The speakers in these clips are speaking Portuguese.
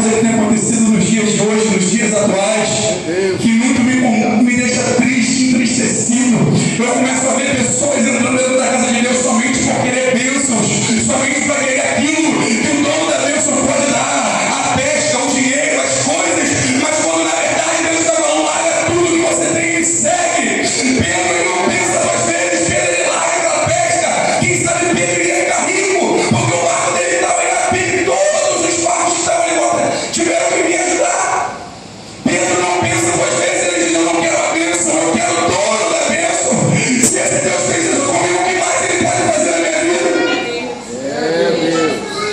coisa que tem acontecido nos dias de hoje, nos dias atuais, que muito me deixa triste, entristecido. Eu começo a ver pessoas entrando dentro da casa de Deus somente para querer bênçãos, somente para querer aquilo que o dono da bênção pode dar, a pesca, o dinheiro, as coisas, mas quando na verdade Deus está falando, larga tudo que você tem e segue. Pedro não pensa duas vezes, Pedro ele larga aquela pesca. Quem sabe Pedro ia ficar rico, porque o barco dele estava em Gapi e todos os barcos que estavam em volta tiveram que me ajudar. Pedro não pensa duas vezes, ele diz, eu não quero a bênção, eu quero o dono da bênção. Se esse Deus fez isso comigo, o que mais ele pode fazer na minha vida?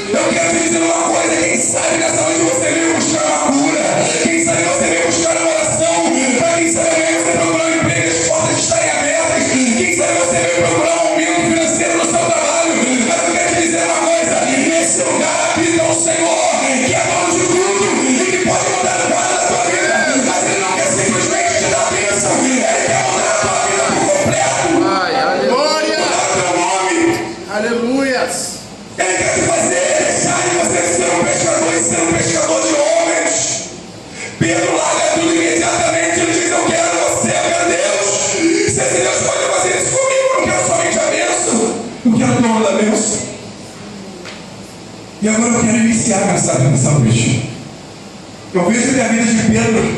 Eu quero te dizer uma coisa, quem sabe nessa noite você veio buscar uma cura, quem sabe você veio buscar uma oração, para quem sabe você procurou um emprego, as portas estarem abertas, quem sabe você veio procurar um aumento financeiro no seu trabalho, mas eu quero te dizer uma coisa, nesse lugar habita o Senhor, que é dono de tudo e que pode mudar a quadra da tua vida, mas Ele não quer simplesmente te dar a bênção, Ele quer mudar a tua vida por completo. Glória! Mudar o teu nome. Aleluias! Ele quer te fazer deixar de você ser um pescador e ser um pescador de homens. Pedro larga tudo imediatamente. Ele diz, eu quero você, eu quero Deus. Se esse Deus pode fazer isso comigo, eu não quero somente a bênção, eu quero o dono da bênção. E agora eu quero iniciar a mensagem nessa noite. Eu vejo que a vida de Pedro,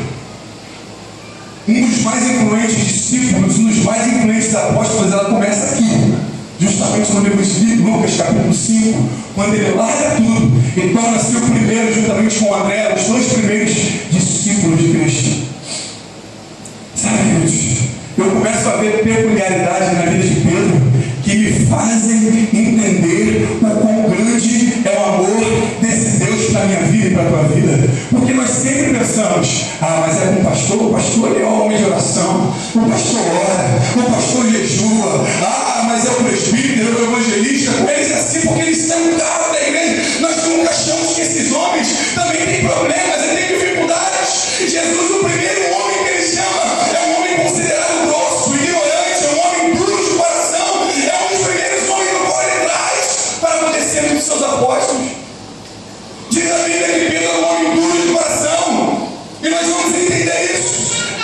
um dos mais influentes discípulos, um dos mais influentes apóstolos, ela começa aqui. Justamente no livro de Lucas, capítulo 5, quando ele larga tudo e torna-se o primeiro, juntamente com André, os dois primeiros discípulos de Cristo. Sabe, queridos, eu começo a ver peculiaridades na vida de Pedro que me fazem entender o quão grande é o amor desse Deus para a minha vida e para a tua vida. Porque nós sempre pensamos, mas é com o pastor ele é um homem de oração, o pastor ora, o pastor jejua, mas é o presbítero, é o evangelista, com eles é assim porque eles são um carro da igreja. Nós nunca achamos que esses homens também têm problemas e têm dificuldades. Jesus, o primeiro homem que ele chama, é um homem considerado grosso, ignorante, é um homem duro de coração, é um dos primeiros homens no qual ele traz para poder ser um dos seus apóstolos. Diz a Bíblia que Pedro é um homem duro de coração, e nós vamos entender isso.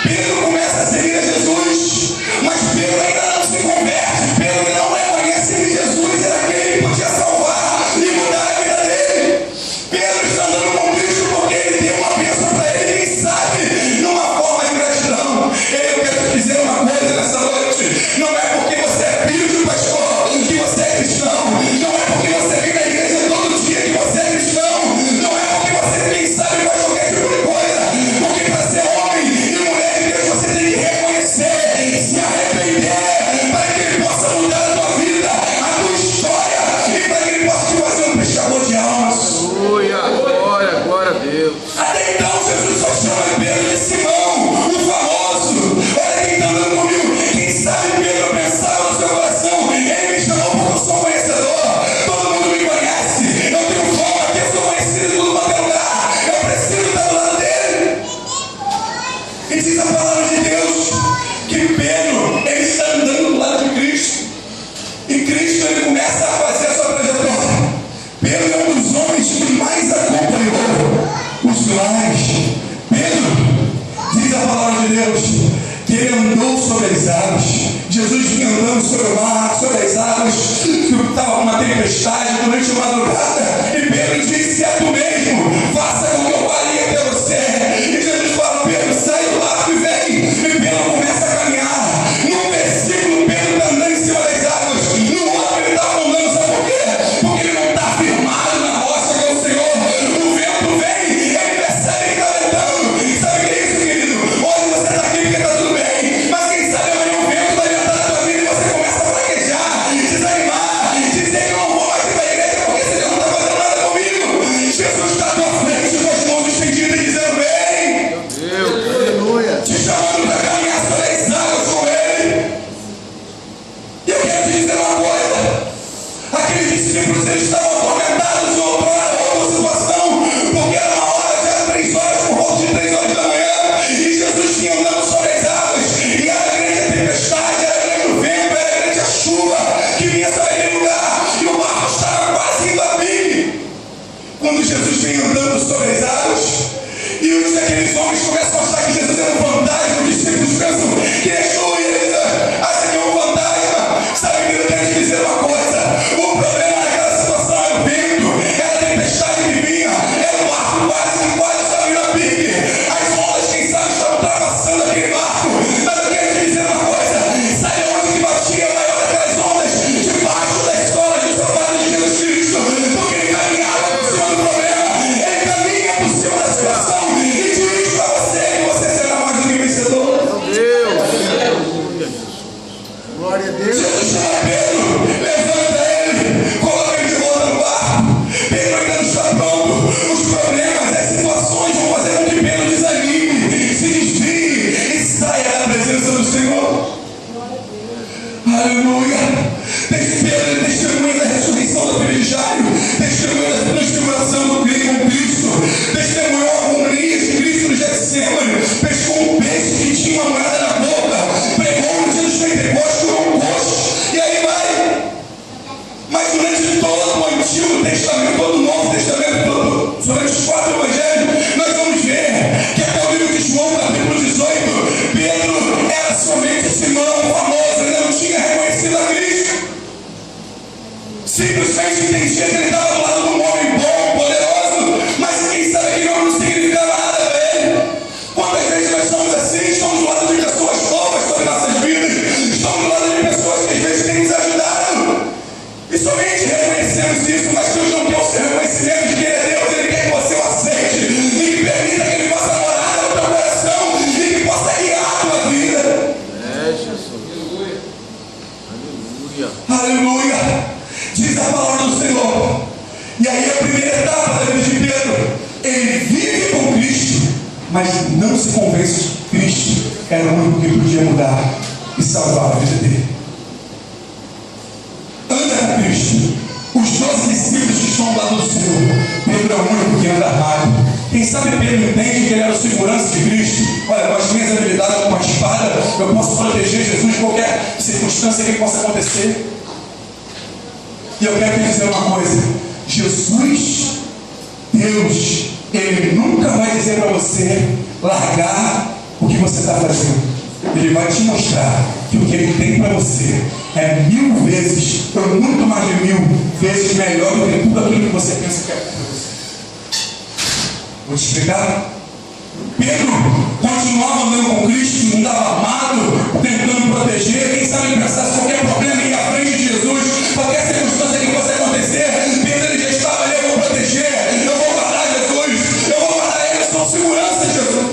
Pedro começa a seguir a Jesus, mas Pedro ainda não se converte. Pedro não reconhece que Jesus era aquele que podia salvar e mudar a vida dele. Pedro está andando com Cristo porque ele deu uma bênção para ele, quem sabe, numa forma de gratidão. Eu quero te dizer uma coisa nessa noite: não é porque você é filho de um pastor que você é cristão, não é porque você vem na igreja todo dia que você é cristão, não é porque você, quem sabe, faz qualquer tipo de coisa, porque para ser homem e mulher de Deus você tem que reconhecer, se arrepender, para que Ele possa mudar a tua vida, a tua história, e para que Ele possa te fazer um pescador de almas. Aleluia! Glória, glória a Deus! Até então Jesus só chama Pedro de Simão, o famoso. Olha quem está andando comigo. Quem sabe Pedro pensava no seu coração, ele me chamou porque eu sou conhecedor, todo mundo me conhece, eu tenho fama aqui, eu sou conhecido em tudo quanto é lugar, eu preciso estar do lado dele. E diz a palavra de Deus que Pedro, ele está andando do lado de Cristo, e Cristo ele começa a fazer a sua trajetória. Pedro é um dos homens que mais acompanhou os lares. Pedro, diz a palavra de Deus, que ele andou sobre as águas. Jesus vinha andando sobre o mar, sobre as águas, que estava uma tempestade durante a madrugada, e Pedro disse, é tu mesmo, faça com que eu vá até você. E Jesus fala, Pedro, sai do barco e vem. E Pedro começa a caminhar. Num versículo, Pedro está andando em cima das águas, no outro ele está andando, sabe por quê? Porque ele não está firmado na rocha que é o Senhor. O vento vem, ele percebe que está ventando. Sabe o que é isso, querido? Hoje você está aqui porque está tudo bem, mas quem sabe amanhã o vento vai ventar na tua vida e você começa a fraquejar, desanimar, dizer que eu não vou mais ir para a igreja porque esse Deus não está fazendo nada comigo. Jesus mas não se convence que Cristo era o único que podia mudar e salvar a vida dele. Anda com Cristo. Os 12 discípulos que estão ao lado do Senhor, Pedro é o único que anda armado. Quem sabe Pedro entende que ele era o segurança de Cristo. Olha, com as minhas habilidades, com uma espada, eu posso proteger Jesus de qualquer circunstância que possa acontecer. E eu quero te dizer uma coisa: Jesus, Deus, Ele nunca vai dizer para você largar o que você está fazendo. Ele vai te mostrar que o que Ele tem para você é 1000 vezes, ou muito mais de 1000 vezes melhor do que tudo aquilo que você pensa que é para você. Vou te explicar. Pedro continuava andando com Cristo, não estava armado, tentando proteger. Quem sabe pensar se qualquer problema ia à frente de Jesus, qualquer circunstância que fosse acontecer, Pedro ele já estava ali: eu vou proteger, eu vou guardar Jesus, eu vou guardar ele, eu sou segurança de Jesus.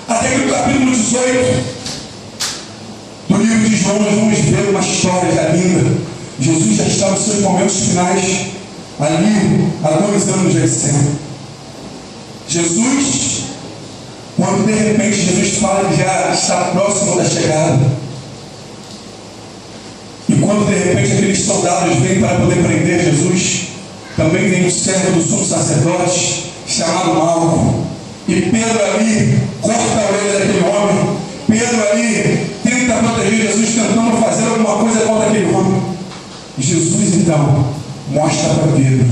Até que no capítulo 18 do livro de João, nós vamos ver uma história linda. Jesus já está nos seus momentos finais, ali, agonizando no Getsemane. Jesus, quando de repente Jesus fala que já está próximo da chegada, e quando de repente aqueles soldados vêm para poder prender Jesus, também vem um servo do sumo sacerdote chamado Malco, e Pedro ali corta a orelha daquele homem. Pedro ali tenta proteger Jesus, tentando fazer alguma coisa contra aquele homem. Jesus então mostra para Pedro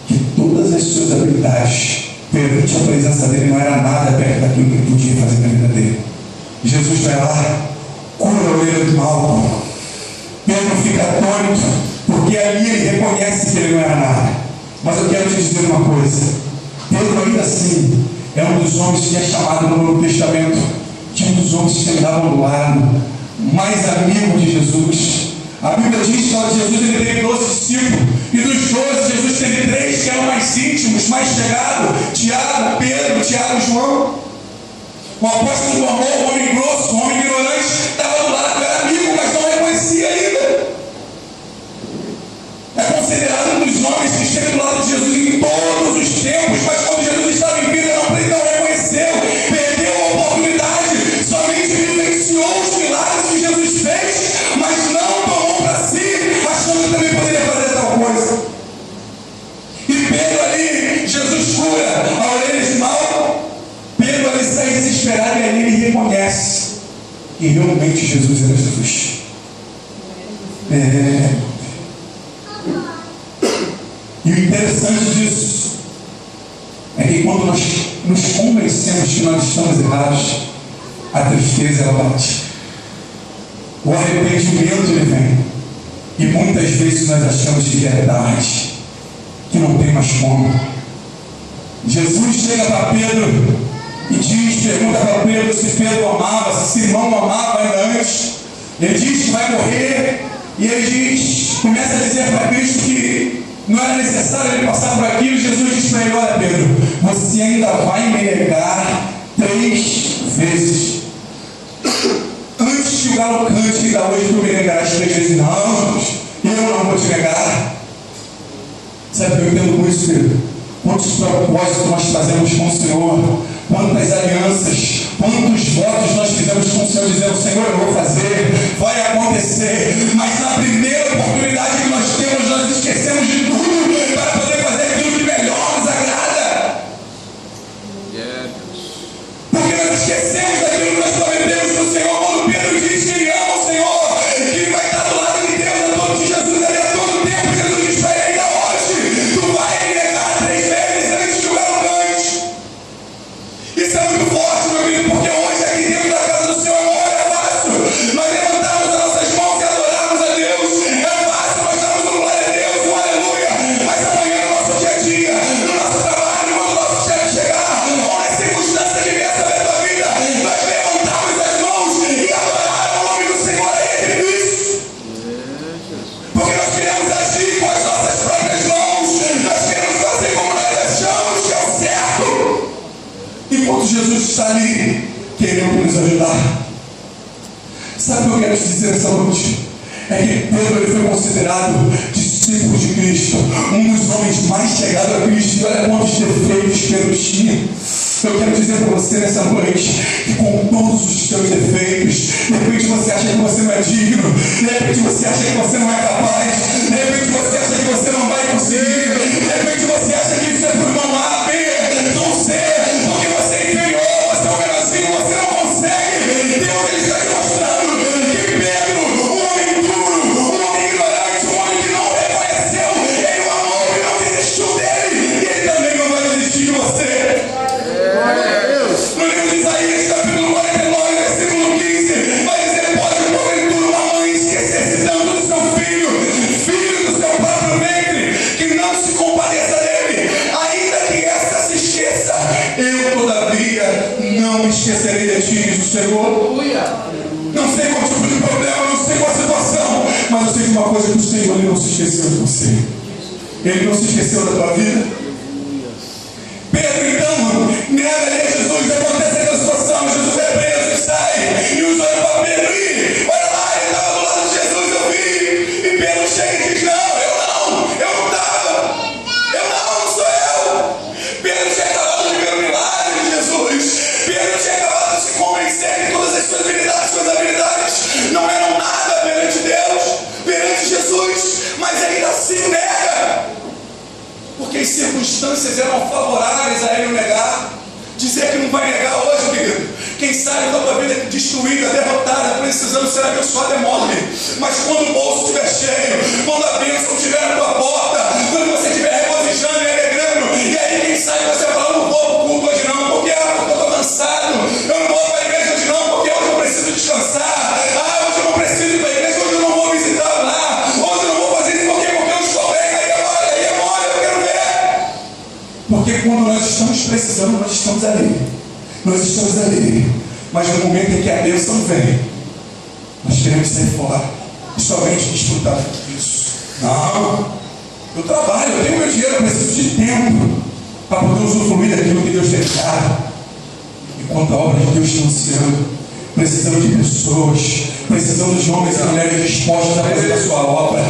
que todas as suas habilidades perante a presença dele não era nada perto daquilo que ele podia fazer na vida dele. Jesus vai lá, cura a orelha do Malco. Pedro fica atônito, porque ali ele reconhece que ele não era nada. Mas eu quero te dizer uma coisa: Pedro ainda assim é um dos homens que é chamado no Novo Testamento de um dos homens que andavam do lado, mais amigo de Jesus. A Bíblia diz que Jesus ele teve 12 discípulos, e dos 12 Jesus teve 3 que eram mais íntimos, mais chegados: Tiago, Pedro, Tiago e João. O apóstolo do amor, o homem grosso, o homem ignorante, estava do lado, era amigo, mas não reconhecia ainda. É considerado um dos homens que esteve do lado de Jesus em todos os tempos, mas quando Jesus estava em vida, não reconheceu, perdeu a oportunidade, somente vivenciou os milagres que Jesus fez, mas não tomou para si, achando que também poderia fazer tal coisa. E Pedro ali, Jesus cura a orelha de Malco. Pedro ali sai desesperado, e ali ele reconhece que realmente Jesus era Jesus. E o interessante disso é que quando nós nos convencemos que nós estamos errados, a tristeza ela bate. O arrependimento ele vem. E muitas vezes nós achamos que é tarde, que não tem mais como. Jesus chega para Pedro e pergunta para Pedro se Pedro amava, se Simão amava ainda antes. Ele diz que vai morrer, e ele começa a dizer para Cristo que não era necessário ele passar por aquilo. Jesus diz para ele: olha Pedro, você ainda vai me negar 3 vezes. Antes que o galo cante, ainda hoje tu me negarás 3 vezes. Não, eu não vou te negar. Sabe o que eu entendo com isso, Pedro? Quantos propósitos nós fazemos com o Senhor, quantas alianças, quantos votos nós fizemos com o Senhor, dizendo: Senhor, eu vou fazer, vai acontecer, mas na primeira oportunidade que nós temos, nós esquecemos de tudo para poder fazer aquilo que melhor nos agrada. Porque nós esquecemos daquilo que nós prometemos para o Senhor. Quando Pedro diz que ele ama o Senhor, que ele vai estar do lado de Deus, a todo de Jesus, ali a todo tempo, Jesus diz para ele: ainda hoje, tu vai me negar 3 vezes antes que o galo cante. Isso é muito forte, meu amigo, porque hoje aqui dentro da casa do Senhor não é fácil nós levantarmos as nossas mãos e adorarmos a Deus. É fácil nós darmos um glória a Deus, um aleluia. Mas amanhã no nosso dia a dia, no nosso trabalho, quando o nosso chefe chegar, ou nas circunstâncias diversas da tua vida, nós levantamos as mãos e adorarmos o nome do Senhor a Ele, Cristo. Porque nós queremos agir com as nossas próprias mãos, nós queremos fazer como nós achamos que é o certo, enquanto Jesus está ali querendo nos ajudar. Sabe o que eu quero te dizer essa noite? É que Pedro ele foi considerado discípulo de Cristo, um dos homens mais chegados a Cristo. E olha quantos defeitos Pedro tinha. Eu quero dizer para você nessa noite que com todos os seus defeitos, de repente você acha que você não é digno, de repente você acha que você não é capaz, de repente você acha que você não vai conseguir, de repente você acha que isso é por não A, B, não C, porque você é inferior, você é um menorzinho, você não consegue. Deus ele está te mostrando que Pedro, um homem duro, um homem ignorante, um homem que não reconheceu, ele o amou e não desistiu dele, e ele também não vai desistir de você. No livro de Isaías, capítulo 49, versículo 15, vai dizer: pode porventura uma mãe esquecer-se tanto do seu filho, filho do seu próprio ventre, que não se compadeça dele, ainda que esta se esqueça, eu todavia não me esquecerei de ti, diz o Senhor. Não sei qual tipo de problema, não sei qual a situação, mas eu sei de uma coisa: que o Senhor ele não se esqueceu de você, ele não se esqueceu da tua vida. Pedro então nega a Jesus, acontece aquela situação, Jesus é preso e sai, e os olhos para Pedro, e olha lá, ele estava do lado de Jesus, eu vi, e Pedro chega e diz: não estava, não sou eu. Pedro tinha acabado de ver o milagre de Jesus, Pedro tinha acabado de se convencer que todas as suas habilidades não eram nada perante Deus, perante Jesus, mas ainda assim nega, porque as circunstâncias eram favoráveis a ele negar. Dizer que não vai negar hoje, querido, quem sabe da tua vida destruída, derrotada, precisando ser abençoada, é mole. Mas quando o bolso estiver cheio, quando a bênção estiver na tua porta, quando você estiver regozijando e alegrando, e aí quem sabe você fala: não vou para o culto hoje não, porque eu estou cansado, eu não vou para a igreja hoje não, porque hoje eu preciso descansar, hoje eu não preciso ir para a igreja, hoje eu não vou visitar lá, hoje eu não vou fazer isso porque eu estou bem, aí é mole, eu quero ver. Porque quando nós estamos precisando, nós estamos ali, mas no momento em que a bênção vem, nós queremos sair fora e somente desfrutar disso. Não, eu trabalho, eu tenho meu dinheiro, eu preciso de tempo para poder usufruir daquilo que Deus tem dado. Enquanto a obra de Deus está anunciando, precisamos de pessoas, precisamos de homens e mulheres dispostos a fazer a sua obra.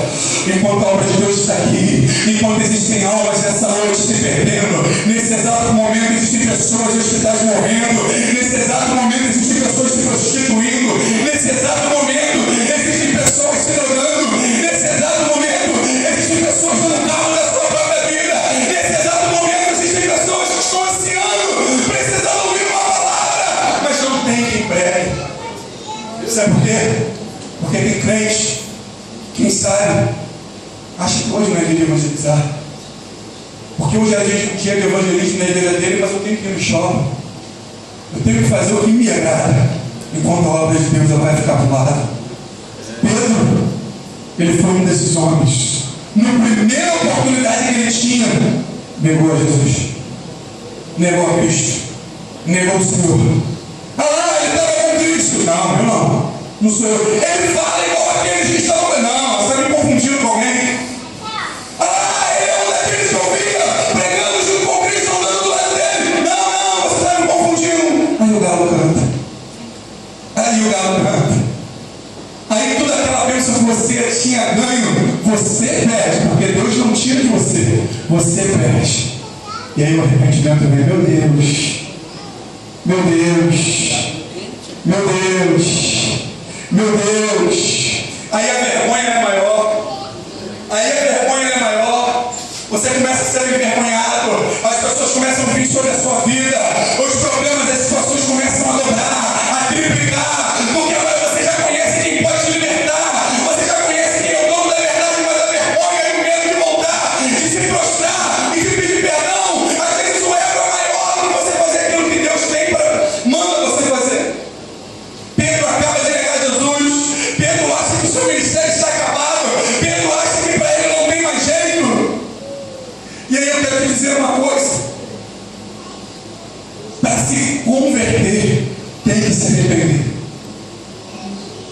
Enquanto a obra de Deus está aqui, enquanto existem almas nessa noite se perdendo, nesse exato momento existem pessoas em hospitais morrendo, nesse exato momento existem pessoas se prostituindo, nesse exato momento existem pessoas se drogando, nesse exato momento existem pessoas dando cabo da sua própria vida, nesse exato momento existem pessoas que estão ansiando, precisando ouvir uma palavra, mas não tem quem pregue. Sabe por quê? Porque tem crente, quem sabe, acha que hoje não é dia de evangelizar. Porque hoje é dia de evangelismo na igreja dele, mas eu tenho que ir no shopping. Eu tenho que fazer o que me agrada, enquanto a obra de Deus ela vai ficar para o lado. Pedro, ele foi um desses homens. Na primeira oportunidade que ele tinha, negou a Jesus, negou a Cristo, negou o Senhor. Ele estava com Cristo. Não, não sou eu. Ele fala igual aqueles que estão. Não, você está me confundindo com alguém. Ele é um daqueles que eu via pregando junto com Cristo, andando do lado dele. Não, você está me confundindo. Aí o galo canta. Aí toda aquela bênção que você tinha ganho, você perde, porque Deus não tira de você, você perde. E aí o arrependimento vem: meu Deus, aí a vergonha é maior, você começa a ser envergonhado, as pessoas começam a vir sobre a sua vida, os problemas, as situações começam a dobrar, a triplicar, porque agora você já conhece quem pode te libertar, você já conhece quem é o dono da verdade, mas a vergonha e o medo de voltar, de se prostrar e de pedir perdão, às vezes o ego é maior do que você fazer aquilo que Deus tem manda você fazer. Pedro acaba de negar Jesus, Pedro acha que o seu ministério está acabado, Pedro acha que para ele não tem mais jeito. E aí eu quero te dizer uma coisa: para se converter tem que se arrepender.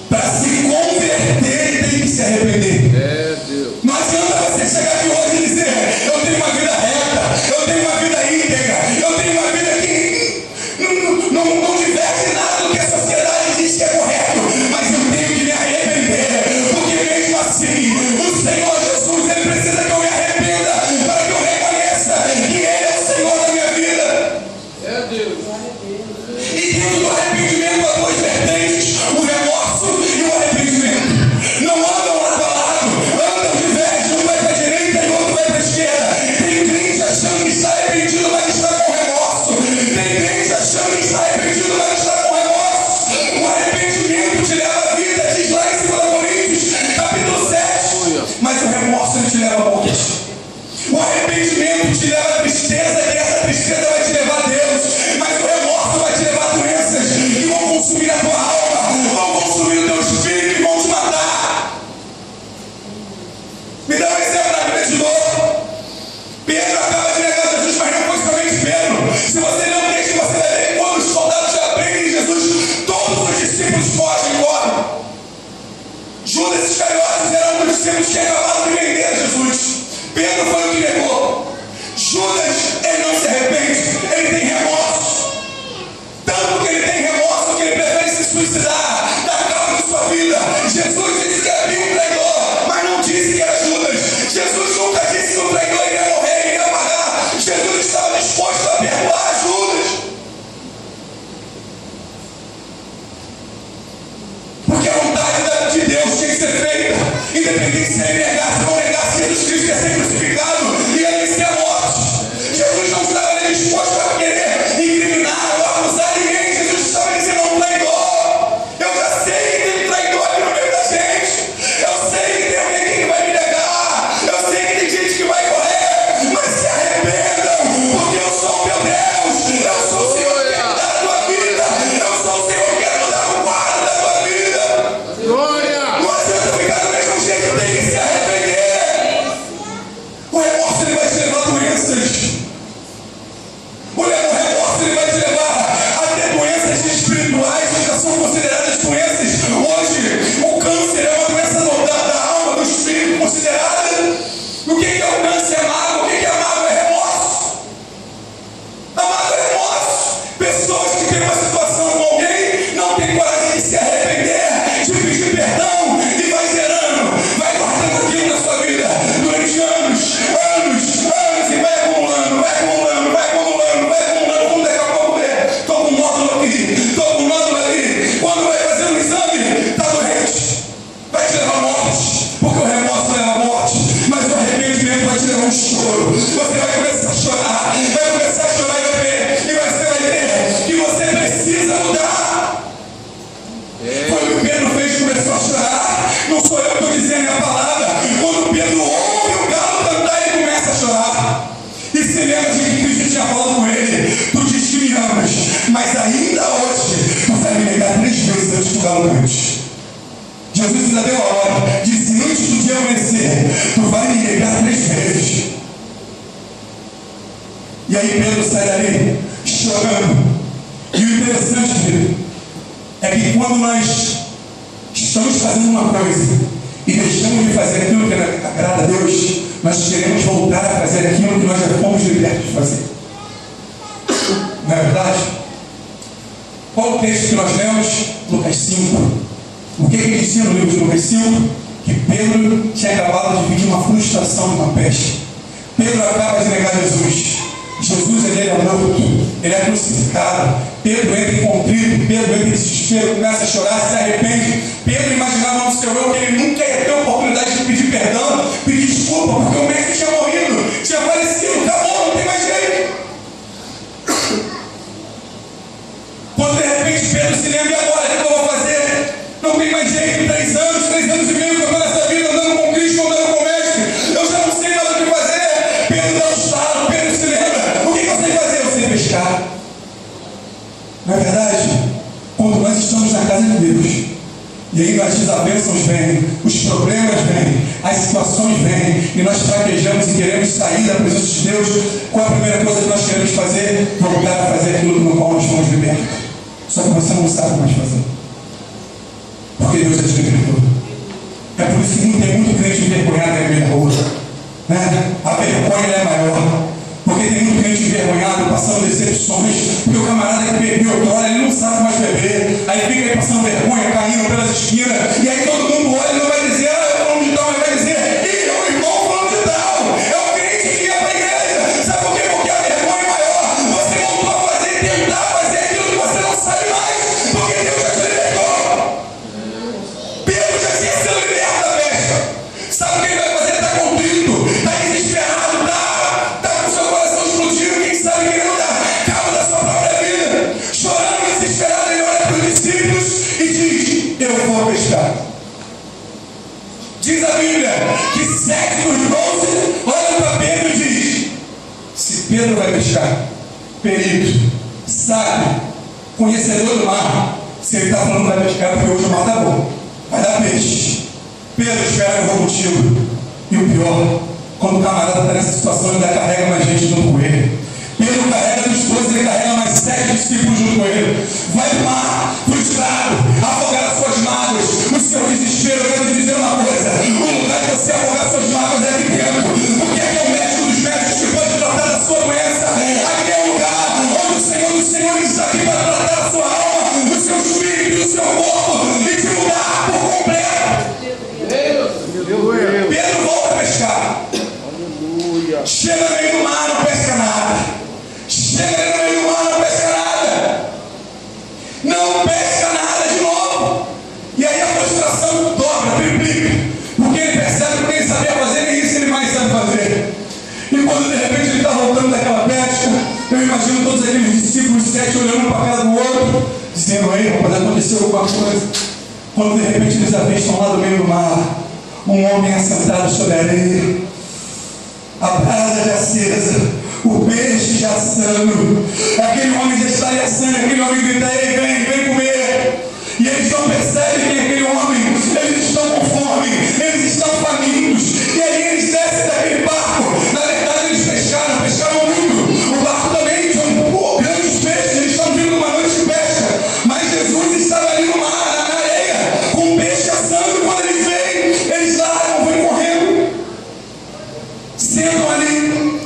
Para se converter tem que se arrepender. Não adianta você chegar aqui hoje e dizer: eu tenho uma vida reta, eu tenho uma vida íntegra, eu tenho uma vida que não diverge nada do que a sociedade diz que é correto, mas eu tenho que me arrepender, porque mesmo assim o Senhor Jesus ele precisa que eu me arrependa para que eu reconheça que Ele é o Senhor da minha vida. tristeza vai te levar a Deus, mas o remorso vai te levar a doenças que vão consumir a tua alma, vão consumir o teu espírito e vão te matar. Me dá um exemplo da Bíblia de novo. Pedro acaba de negar Jesus, mas não foi somente Pedro. Se você não deixa, você vai ver que quando os soldados já prendem Jesus, todos os discípulos fogem e correm. Judas Iscariotes era um dos discípulos que acabaram de vender Jesus. Pedro foi o que negou. Judas, ele não se arrepende, ele tem remorso. Tanto que ele tem remorso que ele prefere se suicidar da causa de sua vida. Jesus disse que havia um traidor, mas não disse que era Judas. Jesus nunca disse que o traidor iria morrer, iria pagar. Jesus estava disposto a perdoar Judas. Porque a vontade de Deus tinha que ser feita, independente se ele negasse ou não negasse. Jesus Cristo ia ser crucificado e ia vencer a morte. Jesus não estava nem disposto a querer incriminar ou acusar ninguém. Jesus estava dizendo a um traidor: eu já sei que tem um traidor aqui no meio da gente. Eu sei que tem alguém que vai me negar. Eu sei que tem gente que vai correr. Mas se arrependam, porque eu sou o meu Deus. Eu sou o Senhor que quer mudar a tua vida. Eu sou o Senhor que quer mudar o quadro da tua vida. Glória! Não adianta ficar do mesmo jeito, tem que se arrepender. O remorso ele vai te levar a doenças. O remorso ele vai te levar a ter doenças espirituais que já são consideradas doenças. Hoje, o câncer é uma doença da alma, do espírito considerada. O que é o câncer? É mágoa. O que é mágoa? É remorso. A mágoa é remorso. Pessoas que têm uma situação com alguém não têm coragem de se arrepender, de pedir perdão e vai gerando, vai guardando aquilo na sua vida durante anos, e vai acumulando, quando daqui a pouco estou com um nódulo aqui, estou com um nódulo ali. Quando vai fazer um exame, está doente, vai te levar à morte, porque o remorso leva à morte, mas o arrependimento vai te levar a um choro. Você vai começar a chorar e vai ver, e você vai ver que você precisa mudar. Foi o que Pedro fez, começou a chorar. Não sou eu que estou dizendo, é a palavra. Quando Pedro ouve o galo cantar, ele começa a chorar. E se lembra de que Cristo tinha falado com ele: tu diz que me amas, mas ainda hoje tu vai me negar 3 vezes antes que o galo cante. Jesus ainda deu a ordem, disse: antes do dia amanhecer, tu vai me negar 3 vezes. E aí Pedro sai dali chorando. E o interessante, filho, é que quando nós estamos fazendo uma coisa e deixamos de fazer aquilo que agrada a Deus, nós queremos voltar a fazer aquilo que nós já fomos libertos de fazer. Não é verdade? Qual o texto que nós lemos? Lucas 5. O que ele ensina no livro de Lucas 5? Que Pedro tinha acabado de pedir uma frustração de uma peste. Pedro acaba de negar Jesus. Jesus ele é morto, ele é crucificado. Pedro entra em contrito, Pedro entra em desespero, começa a chorar, se arrepende. Pedro imaginava no seu eu que ele nunca ia ter a oportunidade de pedir perdão, pedir desculpa, porque o mestre tinha morrido, tinha falecido, acabou, não tem mais jeito. Quando de repente Pedro se lembra: e agora, o que eu vou fazer? Não tem mais jeito, 3 anos e meio que eu estou nessa vida, andando com Cristo, andando com o mestre, eu já não sei mais o que fazer. Pedro dá um estalo, Pedro se lembra: o que eu sei fazer? Eu sei pescar. Não é verdade? Quando nós estamos na casa de Deus, e aí as desavenças vêm, os problemas vêm, as situações vêm, e nós fraquejamos e queremos sair da presença de Deus, qual é a primeira coisa que nós queremos fazer? Voltar a fazer aquilo no qual nós fomos libertos. Só que você não sabe mais fazer, porque Deus já te libertou. É por isso que tem muito crente envergonhado no meio da rua, né? A vergonha é maior. Porque tem muito crente envergonhado, passando decepções, porque o camarada que bebeu outrora, ele não sabe mais beber, aí fica aí passando vergonha, caindo pelas esquinas, e aí todo mundo olha e não vai dizer: ah, eu fulano de tal, mas vai dizer: ih, é o irmão fulano de tal, é o crente que ia para a igreja. Sabe por quê? Porque a vergonha é maior. Você voltou a fazer e tentar fazer aquilo que você não sabe mais, porque Deus já te libertou. Pedro já tinha sido liberto da festa. Sabe o que ele vai fazer? Ele está contrito, está desesperado, está com seu coração explodindo, quem sabe querendo dar cabo da sua própria vida, chorando, desesperado. Ele olha para os discípulos e diz: eu vou pescar. Diz a Bíblia que 7 dos 12 olham para Pedro e diz: se Pedro vai pescar, perito, sábio, conhecedor do mar. Se ele está falando vai pescar, porque hoje o mar está bom, vai dar peixe. Pedro, espera que eu vou contigo. E o pior, quando o camarada está nessa situação, ele ainda carrega mais gente junto com ele. Pedro carrega dos 12, ele carrega mais 7 discípulos junto com ele. Vai para o mar, frustrado, afogar as suas mágoas, o seu desespero. Eu quero te dizer uma coisa: o lugar de você afogar suas mágoas é aqui dentro, porque aqui é o médico dos médicos que pode tratar da sua doença. Aqui é o lugar onde o Senhor dos Senhores está aqui para tratar a sua alma, o seu espírito e o seu corpo, e te mudar por completo. Pedro volta a pescar. Chega no meio do mar, não pesca nada. Chega no meio do mar, não pesca nada. Não pesca nada de novo. E aí a frustração dobra, triplica. Porque ele percebe que o que ele sabia fazer, nem isso ele mais sabe fazer. E quando de repente ele está voltando daquela pesca, eu imagino todos aqueles discípulos 7 olhando para a cara do outro, dizendo: ei, pode acontecer alguma coisa. Quando de repente eles avistam lá do meio do mar um homem assentado sobre a areia, a brasa já acesa, o peixe já assando, aquele homem já está assando, aquele homem grita: ei, vem comer. E eles não percebem que aquele homem, eles estão com fome, eles estão famintos. E aí eles descem daquele barco. Na verdade eles pescaram muito. O barco também tinha grandes peixes, eles estão vindo uma noite de pesca. Mas Jesus estava ali no mar, na areia, com o peixe assando. Quando eles vêm, eles largam, vêm correndo, sentam ali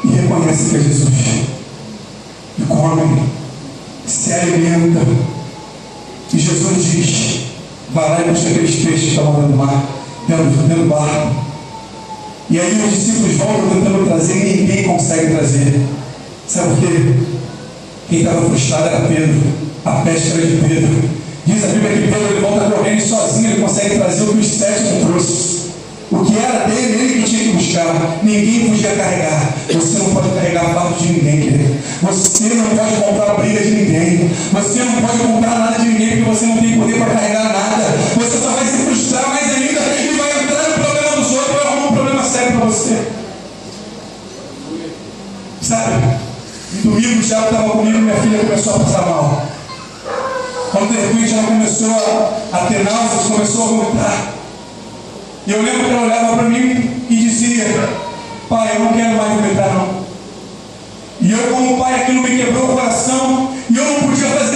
e reconhecem que é Jesus. E comem, se alimentam. E Jesus diz: vai lá e busca aqueles peixes que estavam dentro do mar, dentro do barco. E aí os discípulos voltam tentando trazer e ninguém consegue trazer. Sabe por quê? Quem estava frustrado era Pedro. A pesca era de Pedro. Diz a Bíblia que Pedro ele volta correndo e sozinho ele consegue trazer o que os 7 não trouxe. O que era dele, ele que tinha que buscar. Ninguém podia carregar. Você não pode carregar fardo de ninguém, querido. Você não pode comprar a briga de ninguém. Você não pode comprar nada de ninguém, porque você não tem poder para carregar nada. Você só vai se frustrar mais ainda e vai entrar no problema dos outros, vai arrumar um problema sério para você. Sabe? Domingo o Thiago estava comigo e minha filha começou a passar mal. Quando de repente ela começou a ter náuseas, começou a vomitar. E eu lembro que ela olhava para mim e dizia: pai, eu não quero mais vomitar não. E eu, como pai, aquilo me quebrou o coração. E eu não podia fazer